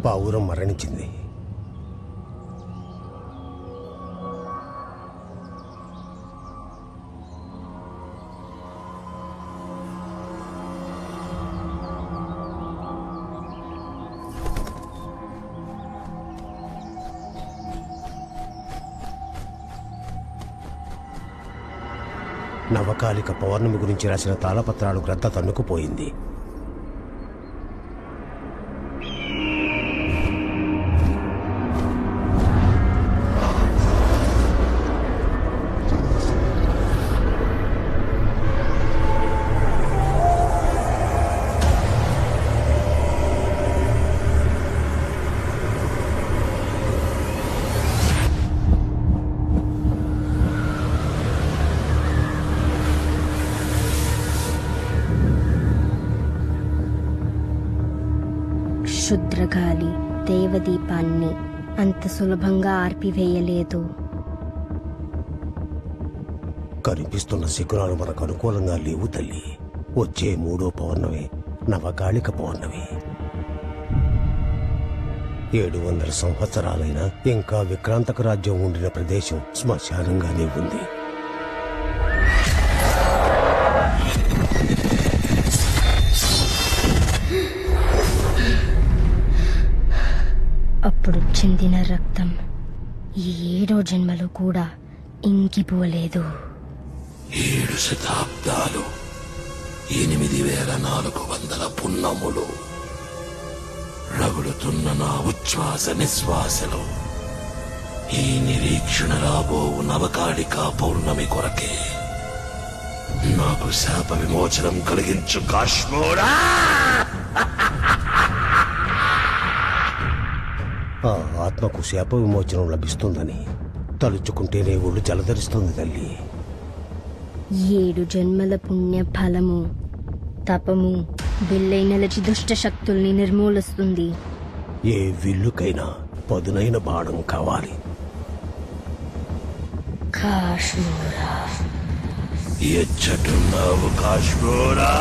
పావురం మరణించింది. నవకాలిక పౌర్ణమి గురించి రాసిన తాళపత్రాలు గ్రద్ద తన్నుకుపోయింది. క్షుద్రగాలి దేవదీపాన్ని అంత సులభంగా ఆర్పివేయలేదు. కనిపిస్తున్న శిఖరాలు మనకు అనుకూలంగా లేవు తల్లి. వచ్చే 3వ పౌర్ణమి నవకాళిక పౌర్ణమి. 700 సంవత్సరాలైనా ఇంకా విక్రాంతక రాజ్యం ఉండిన ప్రదేశం శ్మశానంగానే ఉంది. అప్పుడు చెందిన రక్తం ఈ 7వ జన్మలో కూడా ఇంకిపోలేదు. 7 శతాబ్దాలు, 8400 పున్నములు రగులుతున్న నా ఉచ్ఛ్వాస నిశ్వాసలో ఈ నిరీక్షణ రాబోవు నవకాళిక పౌర్ణమి కొరకే. నాకు శాప విమోచనం కలిగించు కాశ్మోరా. ఆ ఆత్మకు శాప విమోచనం లభిస్తుందని తలుచుకుంటేనే ఒళ్ళు జలధరిస్తుంది తల్లి. 7 జన్మల పుణ్య ఫలము తపము విల్లై నిలచి దుష్ట శక్తుల్ని నిర్మూలిస్తుంది. ఏ విల్లుకైనా పదునైన బాణం కావాలి. కాశ్మోరా ఎచ్చటున్నావు కాశ్మోరా?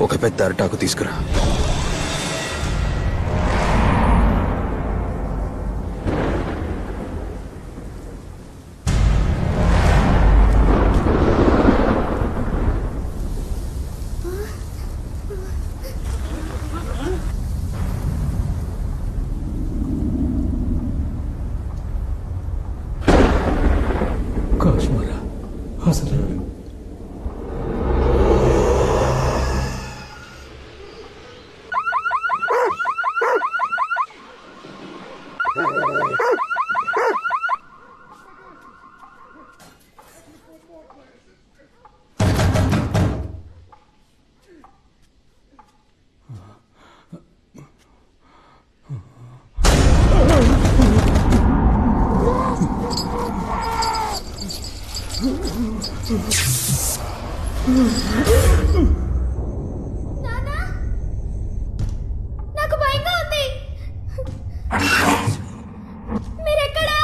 ఒక పెద్ద అరటాకు తీసుకురా. కాశ్మోరా అసలు నాకు భయంగా ఉంది. మీరెక్కడా?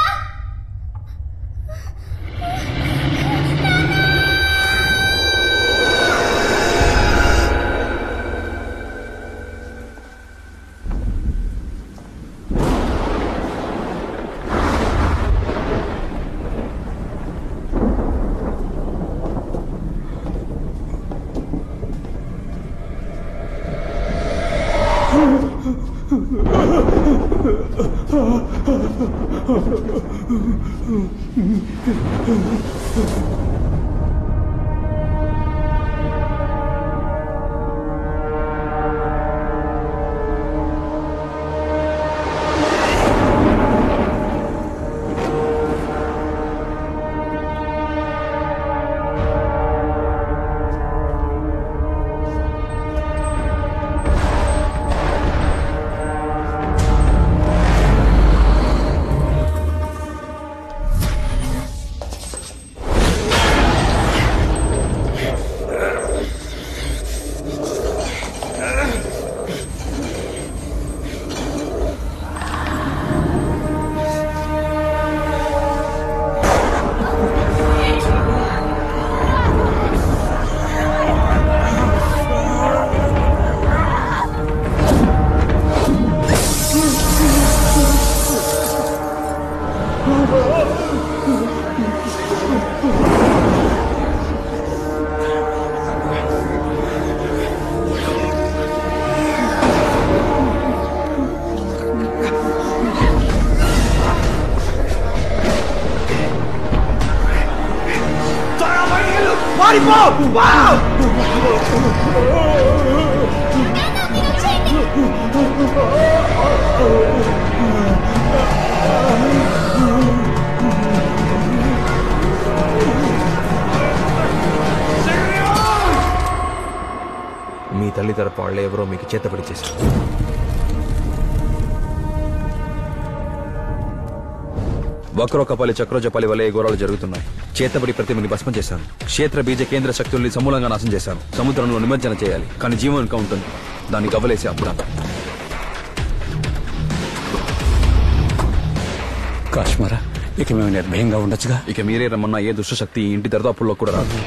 మీ తల్లి తరపు వాళ్ళే ఎవరో మీకు చేతపడి చేశారు. వక్రోకపాలి చక్రోజపాలి వలె ఘోరాలు జరుగుతున్నాయి. చేతబడి ప్రతిమని భస్మం చేశాను. క్షేత్ర బీజ కేంద్ర శక్తుల్ని సమూలంగా నాశనం చేశాను. సముద్రంలో నిమజ్జనం చేయాలి, కానీ జీవం ఇంకా ఉంటుంది. దాన్ని గవ్వలేసి అప్పుడాను. కాశ్మీరా, ఇక మేము నిర్భయంగా ఉండొచ్చుగా. ఇక మీరే రమ్మన్నా ఏ దుష్టశక్తి ఇంటి దరిదాపుల్లో కూడా రాదు.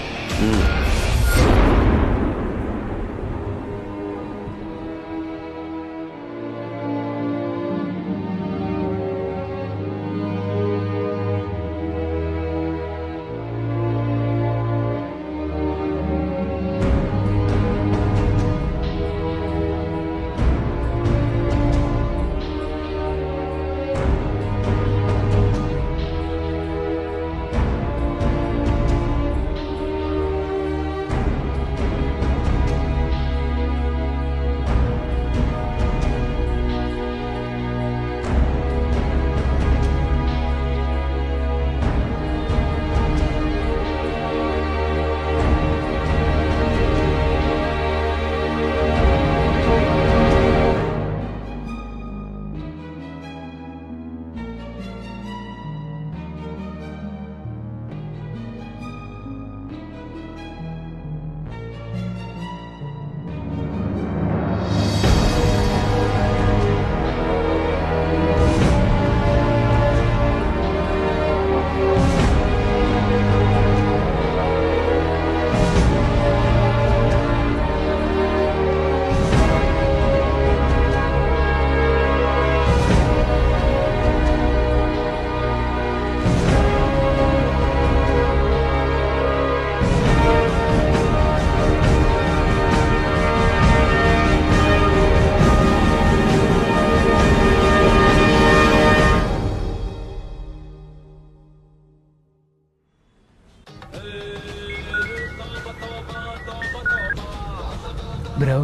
బ్రో,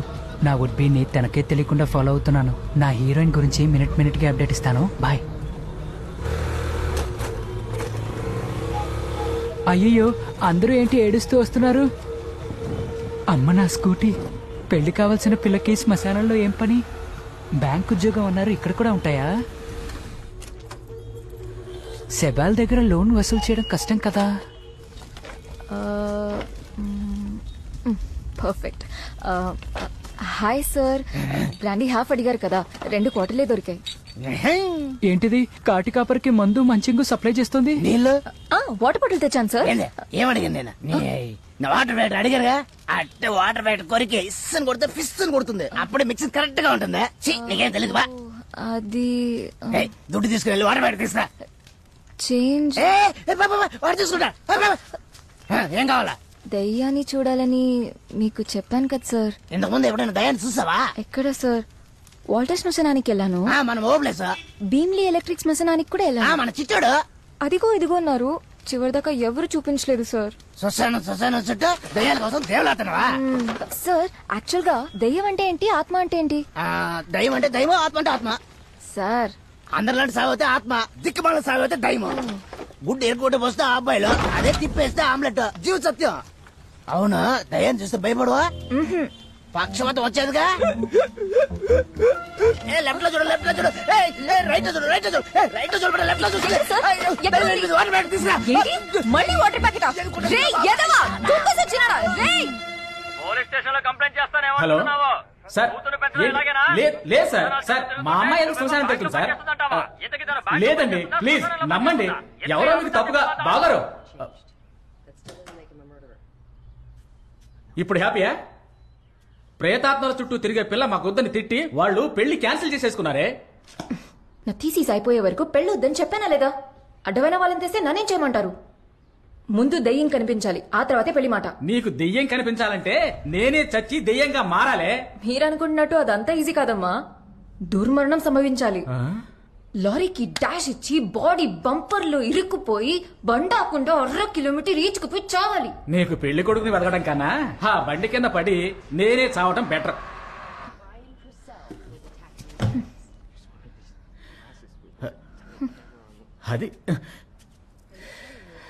నా వుడ్ బీని తనకే తెలియకుండా ఫాలో అవుతున్నాను. నా హీరోయిన్ గురించి మినిట్ కి అప్డేట్ ఇస్తాను. బాయ్. అయ్యయ్యో, అందరూ ఏంటి ఏడుస్తూ వస్తున్నారు? అమ్మ నా స్కూటీ. పెళ్లి కావాల్సిన పిల్లకి శ్మశానంలో ఏం పని? బ్యాంక్ ఉద్యోగం అన్నారు, ఇక్కడ కూడా ఉంటాయా? సెబాల్ దగ్గర లోన్ వసూలు చేయడం కష్టం కదా. Perfect. Hi sir, brandy half అడిగారు కదా, 2 క్వార్టర్లే దొరికాయి. ఏంటిది? కాటి కాపరికి మందు మంచింగు సప్లై చేస్తుంది. వాటర్ బాటిల్ తెచ్చాను సార్. ఏమడిగాను నేను? వాటర్ బ్యాటర్ అడిగారుగా, అట్టే వాటర్ బ్యాటర్ కొరికి ఇస్సని కొడితే ఫిస్ అని కొడుతుంది. అప్పుడే మిక్సింగ్ కరెక్ట్ గా ఉంటుంది. నీకేం తెలియదు బా. అది దుడ్డు తీసుకుని వాటర్ బ్యాటర్ తీసుకురా. చేంజ్ వాటర్ తీసుకుంటా. ఏం కావాలా? దయ్యాన్ని చూడాలని మీకు చెప్పాను కదా సార్. ఇంతకు ముందు ఎప్పుడైనా దయ్యాన్ని చూసావా? ఎక్కడ సార్? వాల్టర్ శ్మశానానికి వెళ్ళాను. మన ఓబ్లేస్. భీమ్లీ ఎలక్ట్రిక్ శ్మశానానికి కూడా వెళ్ళాను. మన చిచ్చోడు. అదిగో ఇదిగో అన్నారు. చివరిదాకా ఎవరు చూపించలేదు సార్. శ్మశానం చుట్టూ దయ్యాల కోసం దేవులాడుతున్నావా? సార్ యాక్చువల్ గా దయ్యం అంటే ఏంటి, ఆత్మ అంటే ఏంటి? దయ్యం అంటే దయ్యం, ఆత్మ అంటే ఆత్మ. సార్ అందరిలాంటి సాగితే ఆత్మ, దిక్కుమాల సాగితే దయ్యం. గుడ్డు ఎరుకుంటే పోస్తే ఆ అబ్బాయిలు, అదే తిప్పేస్తే ఆమ్లెట్. జీవ సత్యం. అవును, దయ్యం చూస్తే భయపడవా? పక్షపాతం వచ్చేదిగా. లెఫ్ట్ లో చూడు, లెఫ్ట్ లో చూడు, రైట్ లో చూడు, రైట్ లో చూడు, రైట్ లో చూడు, లెఫ్ట్ లో చూడు. వాటర్ ప్యాకెట్ తీసుకురా. మళ్ళీ వాటర్ ప్యాకెట్. పోలీస్ స్టేషన్ లో కంప్లైంట్ చేస్తానే. హలో సార్, లేదు సార్. సార్ మా అమ్మాయి ఎందుకు శ్మశానం వెళ్తుంది సార్? లేదండి, ప్లీజ్ నమ్మండి. ఎవరో మీకు తప్పుగా బాగారు. ఇప్పుడు హ్యాపీయా? ప్రేతాత్మల చుట్టూ తిరిగే పిల్ల మాకొద్దని తిట్టి వాళ్ళు పెళ్లి క్యాన్సిల్ చేసేసుకున్నారే. నా థీసిస్ అయిపోయే వరకు పెళ్ళొద్దని చెప్పానా లేదా? అడ్డమైన వాళ్ళని తెస్తే నన్నేం చేయమంటారు? ముందు దెయ్యం కనిపించాలి, ఆ తర్వాతే పెళ్లి మాట. నీకు దెయ్యం కనిపించాలంటే నేనే చచ్చి దెయ్యంగా మారాలే. మీరనుకుంటున్నట్టు అదంతా ఈజీ కాదమ్మా. దుర్మరణం సంభవించాలి. లారీకి డాష్ ఇచ్చి బాడీ బంపర్లో ఇరుక్కుపోయి బండాకుండా 1.5 కిలోమీటర్ ఈడ్చుకుపోయి చావాలి. నీకు పెళ్లి కొడుకుని వెతకడం కన్నా ఆ బండి కింద పడి నేనే చావటం బెటర్. అది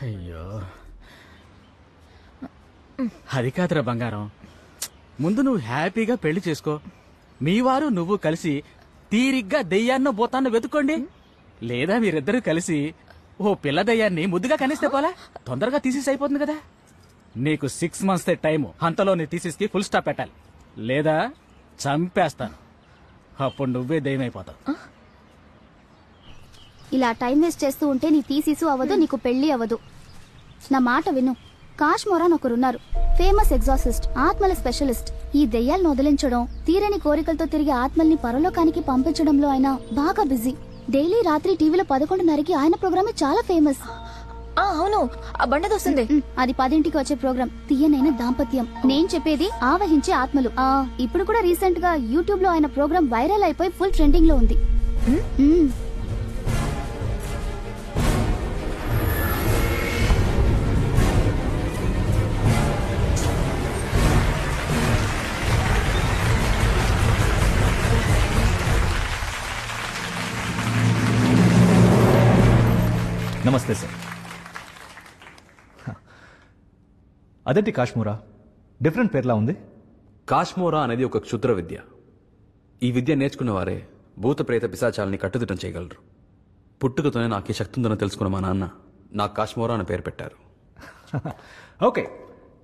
అయ్యో, అది కాదురా బంగారం. ముందు నువ్వు హ్యాపీగా పెళ్లి చేసుకో. మీ వారు నువ్వు కలిసి తీరిగ్గా దెయ్యాన్నో బోతాన్నో వెతుక్కోండి. లేదా మీరిద్దరూ కలిసి ఓ పిల్ల దెయ్యాన్ని ముద్దుగా కనిస్తే పోలా, తొందరగా తీసేసి అయిపోతుంది కదా. నీకు 6 months టైము. అంతలో నీ తీసేసి ఫుల్ స్టాప్ పెట్టాలి, లేదా చంపేస్తాను. అప్పుడు నువ్వే దెయ్యం అయిపోతావు. ఇలా టైం వేస్ట్ చేస్తూ ఉంటే నీ తీసిసు అవ్వదు, నీకు పెళ్లి అవ్వదు. నా మాట విను. కాశ్మోరా ఒకరున్నారు, ఫేమస్ ఎగ్జాసిస్ట్, ఆత్మల స్పెషలిస్ట్. ఈ దెయ్యాలను వదిలించడం, తీరని కోరికలతో తిరిగి ఆత్మల్ని పరలోకానికి పంపించడంలో ఆయన బాగా బిజీ. డైలీ రాత్రి టీవీలో 11:30కి ఆయన ప్రోగ్రామే చాలా ఫేమస్. అవును, ఆ బండది వస్తుంది. అది 10ంటికి వచ్చే ప్రోగ్రాం, తీయనైన దాంపత్యం. నేను చెప్పేది ఆవహించే ఆత్మలు. ఇప్పుడు కూడా రీసెంట్ గా యూట్యూబ్ లో ఆయన ప్రోగ్రాం వైరల్ అయిపోయి ఫుల్ ట్రెండింగ్ లో ఉంది. నమస్తే సార్. అదేంటి కాశ్మోరా డిఫరెంట్ పేర్లా ఉంది? కాశ్మోరా అనేది ఒక క్షుద్ర విద్య. ఈ విద్య నేర్చుకున్న వారే భూత ప్రేత పిశాచాలని కట్టుదిట్టం చేయగలరు. పుట్టుకతోనే నాకు ఈ శక్తి ఉందని తెలుసుకున్న మా నాన్న నాకు కాశ్మోరా అని పేరు పెట్టారు. ఓకే,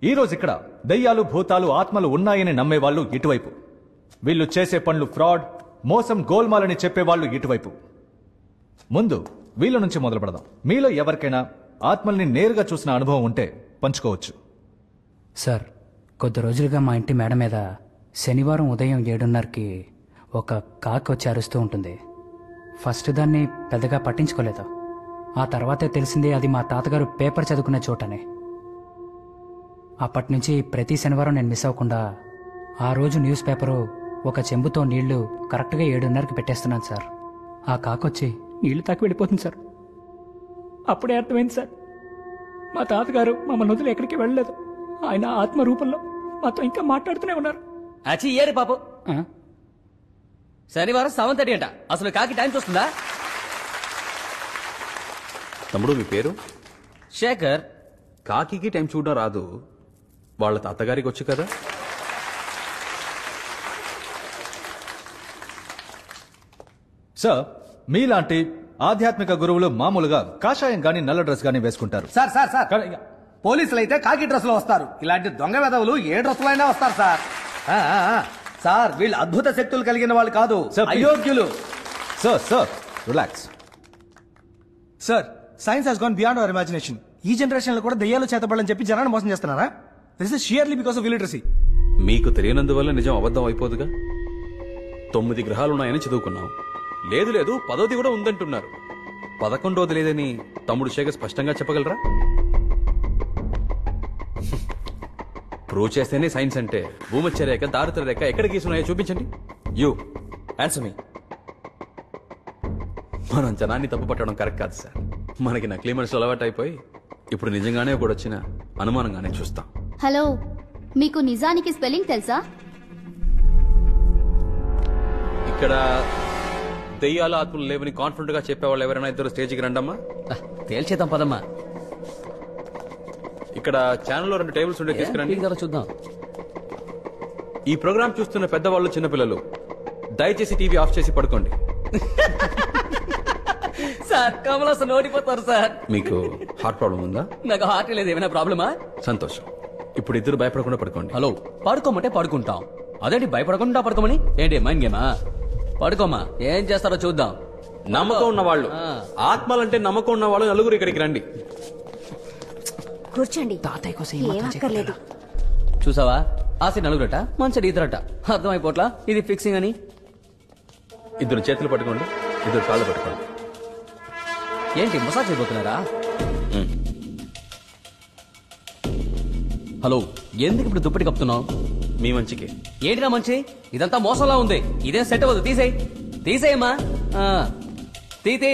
ఈ రోజు ఇక్కడ దయ్యాలు, భూతాలు, ఆత్మలు ఉన్నాయని నమ్మేవాళ్ళు ఇటువైపు, వీళ్ళు చేసే పనులు ఫ్రాడ్, మోసం, గోల్మాలని చెప్పేవాళ్ళు ఇటువైపు. ముందు వీళ్ళ నుంచి మొదలు పెడదాం. మీలో ఎవరికైనా ఆత్మల్ని నేరుగా చూసిన అనుభవం ఉంటే పంచుకోవచ్చు. సార్, కొద్ది రోజులుగా మా ఇంటి మేడ మీద శనివారం ఉదయం 7:30కి ఒక కాకి వచ్చి అరుస్తూ ఉంటుంది. ఫస్ట్ దాన్ని పెద్దగా పట్టించుకోలేదు. ఆ తర్వాతే తెలిసింది అది మా తాతగారు పేపర్ చదువుకునే చోటనే. అప్పటి నుంచి ప్రతి శనివారం నేను మిస్ అవ్వకుండా ఆ రోజు న్యూస్ పేపరు ఒక చెంబుతో నీళ్లు కరెక్ట్గా 7:30కి పెట్టేస్తున్నాను సార్. ఆ కాకొచ్చి నీళ్లు తాకి వెళ్ళిపోతుంది సార్. అప్పుడే అర్థమైంది సార్, మా తాతగారు మమ్మల్ని వదిలి ఎక్కడికి వెళ్ళలేదు. ఆయన ఆత్మ రూపంలో మాతో ఇంకా మాట్లాడుతూనే ఉన్నారు. అచ్చి ఏరి పాపం, శనివారం 7:30 అంట. అసలు కాకి టైం చూస్తుందా? తమ్ముడు, మీ పేరు? శేఖర్. కాకి టైం చూడడం రాదు, వాళ్ళ తాతగారికి వచ్చు కదా. సార్, మీలాంటి ఆధ్యాత్మిక గురువులు మామూలుగా కాషాయం గాని నల్ల డ్రెస్ గాని వేసుకుంటారు. సార్ పోలీసులు అయితే కాకి డ్రెస్ లో వస్తారు. ఇలాంటి దొంగ వెధవులు ఏ డ్రెస్ లో అయినా వస్తారు సార్. సార్, వీళ్ళు అద్భుత శక్తులు కలిగిన వాళ్ళు కాదు, అయోగ్యులు. Sir relax. Sir, science has gone beyond our imagination. ఈ జనరేషన్ లో కూడా దయ్యాలు చేతబడని చెప్పి జనాన్ని మోసం చేస్తున్నారా? This is sheerly because of illiteracy. మీకు తెలియనందువల్ల నిజం అబద్ధం అయిపోదుగా. 9 గ్రహాలు ఉన్నాయని చదువుకున్నాం. లేదు 10ది కూడా ఉందంటున్నారు. 11వది లేదని తమ్ముడు శేఖర్ స్పష్టంగా చెప్పగలరా? ప్రూవ్ చేస్తేనే సైన్స్ అంటే. భూమధ్య రేఖ, దారిద్ర రేఖ ఎక్కడ గీసున్నాయో చూపించండి. యూ ఆన్సర్ మీ. మనం జనాన్ని తప్పు పట్టడం కరెక్ట్ కాదు సార్. మనకి నకిలీ మనుషులు అలవాటు అయిపోయి ఇప్పుడు నిజంగానే ఒకటి వచ్చిన అనుమానంగానే చూస్తాం. హలో, మీకు నిజానికి స్పెల్లింగ్ తెలుసా? ఇక్కడ దెయ్యాల ఆత్మలు లేవని కాన్ఫిడెంట్ గా చెప్పేవాళ్ళు ఎవరైనా ఇద్దరు స్టేజ్కి రండమ్మా. తేల్చేద్దాం పదమ్మా. ఇక్కడ ఛానల్లో 2 టేబుల్స్ ఉండే తీసుకురండి. చూద్దాం. ఈ ప్రోగ్రామ్ చూస్తున్న పెద్దవాళ్ళు చిన్నపిల్లలు దయచేసి టీవీ ఆఫ్ చేసి పడుకోండి. సార్ కమలాసన్ ఓడిపోతారు సార్. మీకు హార్ట్ ప్రాబ్లం ఉందా? నాకు హార్ట్ లేదు. ఏమైనా ప్రాబ్లమా? సంతోషం. ఇప్పుడు ఇద్దరు భయపడకుండా పడుకోండి. హలో, పడుకోమంటే పడుకుంటాం. అదేంటి భయపడకుండా పడుకోమని? ఏంటి మైండ్ గేమా? పడుకోమా, ఏం చేస్తారో చూద్దాం. నమ్మకం ఉన్న వాళ్ళు, ఆత్మలంటే నమ్మకం ఉన్న వాళ్ళు నలుగురు ఇక్కడికి రండి. కూర్చోండి. తాతయ్య కోసం ఏమక్కర్లేదు. చూసావా, ఆశ నలుగురట, మంచి ఇద్దరట. అర్థమైపోట్లా ఇది ఫిక్సింగ్ అని. ఇద్దరు చేతులు పట్టుకోండి, ఇద్దరు కాళ్ళు పట్టుకోండి. ఏంటి మసాజ్ చేయబోతున్నారా? హలో, ఎందుకు ఇప్పుడు దుప్పటి కప్పుతున్నావు? మీ మంచికి. ఏంటినా మంచి? ఇదంతా మోసంలా ఉంది. ఇదేం సెట్ అవ్వదు. తీసేయ్, తీసేయమ్మా. తీ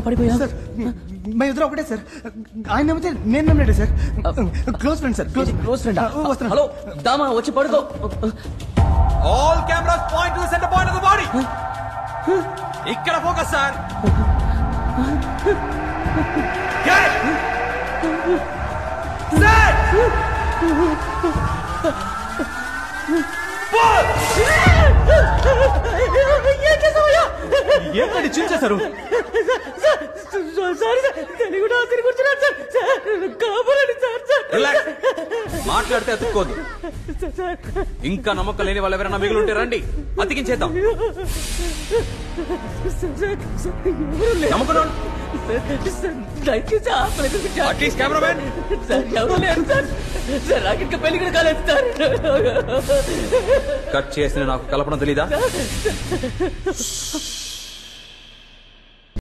పడిపోయా సార్. మా ఇద్దరు ఒకటే సార్. ఆయన నమ్మితే నేను నమ్మలేటే sir. Close friend sir. Close friend. Hello Dama, వచ్చి పడుకో. All cameras point to the centre point of the body. ఇక్కడ ఫోకస్ సార్. గెట్ సెట్ ఏంటండి చించేశారు? మాట్లాడితే అతుక్కోదు. ఇంకా నమ్మకం లేని వాళ్ళు ఎవరైనా మిగిలింటే రండి, అతికించేద్దాం. నమ్మకం కట్ చేసిన నాకు కల్పన తెలీదా?